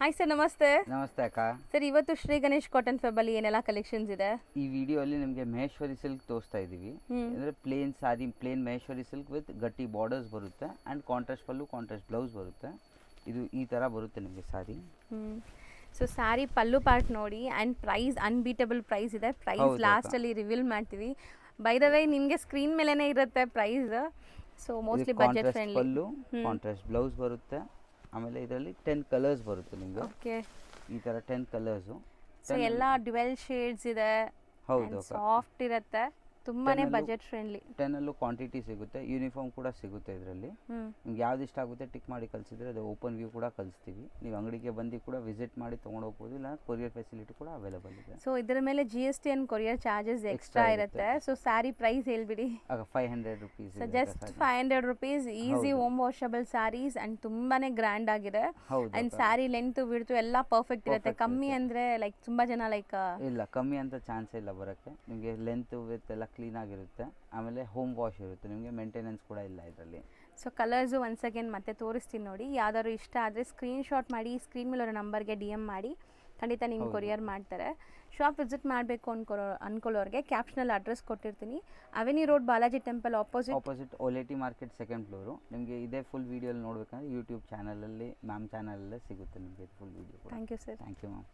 Hi sir, ನಮಸ್ತೆ. ನಮಸ್ತೆ ಅಕ್ಕ. ಸರ್, ಇವತ್ತು ಶ್ರೀ ಗಣೇಶ್ ಕಾಟನ್ ಫೆಬಲ್ಲಿ ಏನೆಲ್ಲ ಕಲೆಕ್ಷನ್ಸ್ ಇದೆ? ಈ ವಿಡಿಯೋಲಿ ನಿಮಗೆ ಮಹೇಶ್ವರಿ ಸಿಲ್ಕ್ ತೋರಿಸ್ತಾ ಇದ್ದೀವಿ. ಅಂದರೆ plain sari, plain Maheshwari silk with ಗಟ್ಟಿ ಬಾರ್ಡರ್ಸ್ ಬರುತ್ತೆ and contrast pallu, contrast blouse ಬರುತ್ತೆ. ಇದು ಈ ಥರ ಬರುತ್ತೆ ನಿಮಗೆ ಸಾರಿ. ಸೊ ಸ್ಯಾರಿ ಪಲ್ಲು ಪಾರ್ಟ್ ನೋಡಿ ಆ್ಯಂಡ್ ಪ್ರೈಸ್ ಅನ್ಬೀಟಬಲ್ ಪ್ರೈಸ್ ಇದೆ. ಪ್ರೈಸ್ ಲಾಸ್ಟಲ್ಲಿ ರಿವೀಲ್ ಮಾಡ್ತೀವಿ. ಬೈ ದ ವೇ ನಿಮಗೆ ಸ್ಕ್ರೀನ್ ಮೇಲೇ ಇರುತ್ತೆ price. So mostly budget friendly. Pallu, contrast blouse ಬರುತ್ತೆ. ಆಮೇಲೆ ಇದರಲ್ಲಿ 10 ಕಲರ್ಸ್ ಬರುತ್ತೆ ನಿಮಗೆ. ಓಕೆ, ಈ ಥರ 10 ಕಲರ್ಸು. ಸೊ ಎಲ್ಲ ಡ್ಯುವೆಲ್ ಶೇಡ್ಸ್ ಇದೆ. ಹೌದು, ಸಾಫ್ಟ್ ಇರುತ್ತೆ, ತುಂಬಾನೇ ಬಜೆಟ್ ಫ್ರೆಂಡ್ಲಿ. 10ಅಲ್ಲೂ ಕ್ವಾಂಟಿಟಿ ಸಿಗುತ್ತೆ, ಯೂನಿಫಾರ್ಮ್ ಕೂಡ ಸಿಗುತ್ತೆ ಇದರಲ್ಲಿ. ನಿಮ್ಗೆ ಯಾವ್ದು ಇಷ್ಟ ಆಗುತ್ತೆ ಟಿಕ್ ಮಾಡಿ ಕಳಿಸಿದ್ರೆ ಅದು ಓಪನ್ ವ್ಯೂ ಕೂಡ ಕಳಿಸ್ತೀವಿ. ನೀವು ಅಂಗಡಿಗೆ ಬಂದು ಕೂಡ ವಿಸಿಟ್ ಮಾಡಿ ತೊಗೊಂಡು ಹೋಗ್ಬೋದು, ಇಲ್ಲ ಕೊರಿಯರ್ ಫೆಸಿಲಿಟಿ ಕೂಡ ಅವೈಲೇಬಲ್ ಇದೆ. ಸೊ ಇದರ ಮೇಲೆ GST and courier charges extra ಇರುತ್ತೆ. ಸೊ ಸ್ಯಾರಿ ಪ್ರೈಸ್ ಹೇಳ್ಬಿಡಿ. 500 rupees. So just 500 rupees, easy home washable sarees and ತುಂಬಾನೇ ಗ್ರ್ಯಾಂಡ್ ಆಗಿದೆ. ಆ್ಯಂಡ್ ಸ್ಯಾರಿ ಲೆಂತ್ ವಿಡ್ತು ಎಲ್ಲ ಪರ್ಫೆಕ್ಟ್ ಇರುತ್ತೆ. ಕಮ್ಮಿ ಅಂದರೆ ಲೈಕ್ ತುಂಬ ಜನ ಲೈಕ್ ಇಲ್ಲ, ಕಮ್ಮಿ ಅಂತ ಚಾನ್ಸೇ ಇಲ್ಲ ಬರೋಕ್ಕೆ. ನಿಮಗೆ ಲೆಂತ್ ವಿತ್ ಎಲ್ಲ ಕ್ಲೀನ್ ಆಗಿರುತ್ತೆ. ಆಮೇಲೆ ಹೋಮ್ ವಾಶ್ ಇರುತ್ತೆ, ನಿಮಗೆ ಮೇಂಟೆನೆನ್ಸ್ ಕೂಡ ಇಲ್ಲ ಇದರಲ್ಲಿ. ಸೊ ಕಲರ್ಸು ಒನ್ಸ್ ಅಗೇನ್ ಮತ್ತೆ ತೋರಿಸ್ತೀನಿ ನೋಡಿ. ಯಾವ್ದಾದ್ರು ಇಷ್ಟ ಆದರೆ ಸ್ಕ್ರೀನ್ಶಾಟ್ ಮಾಡಿ ಸ್ಕ್ರೀನ್ ಮೇಲೆ ಅವರ ನಂಬರ್ಗೆ DM ಮಾಡಿ, ಖಂಡಿತ ನಿಮ್ಗೆ ಕೊರಿಯರ್ ಮಾಡ್ತಾರೆ. ಶಾಪ್ ವಿಸಿಟ್ ಮಾಡಬೇಕು ಅನ್ಕೊಳ್ಳೋರಿಗೆ ಕ್ಯಾಪ್ಷನಲ್ಲಿ ಅಡ್ರೆಸ್ ಕೊಟ್ಟಿರ್ತೀನಿ. Avenue Road, Balaji temple opposite ಓಲೇಟಿ ಮಾರ್ಕೆಟ್ ಸೆಕೆಂಡ್ ಫ್ಲೋರು. ನಿಮಗೆ ಇದೇ ಫುಲ್ ವೀಡಿಯೋಲಿ ನೋಡಬೇಕಂದ್ರೆ ಯೂಟ್ಯೂಬ್ ಚಾನಲಲ್ಲಿ ಮ್ಯಾಮ್ ಚಾನಲಲ್ಲೇ ಸಿಗುತ್ತೆ ನಿಮಗೆ full video. Thank you sir. Thank you ma'am.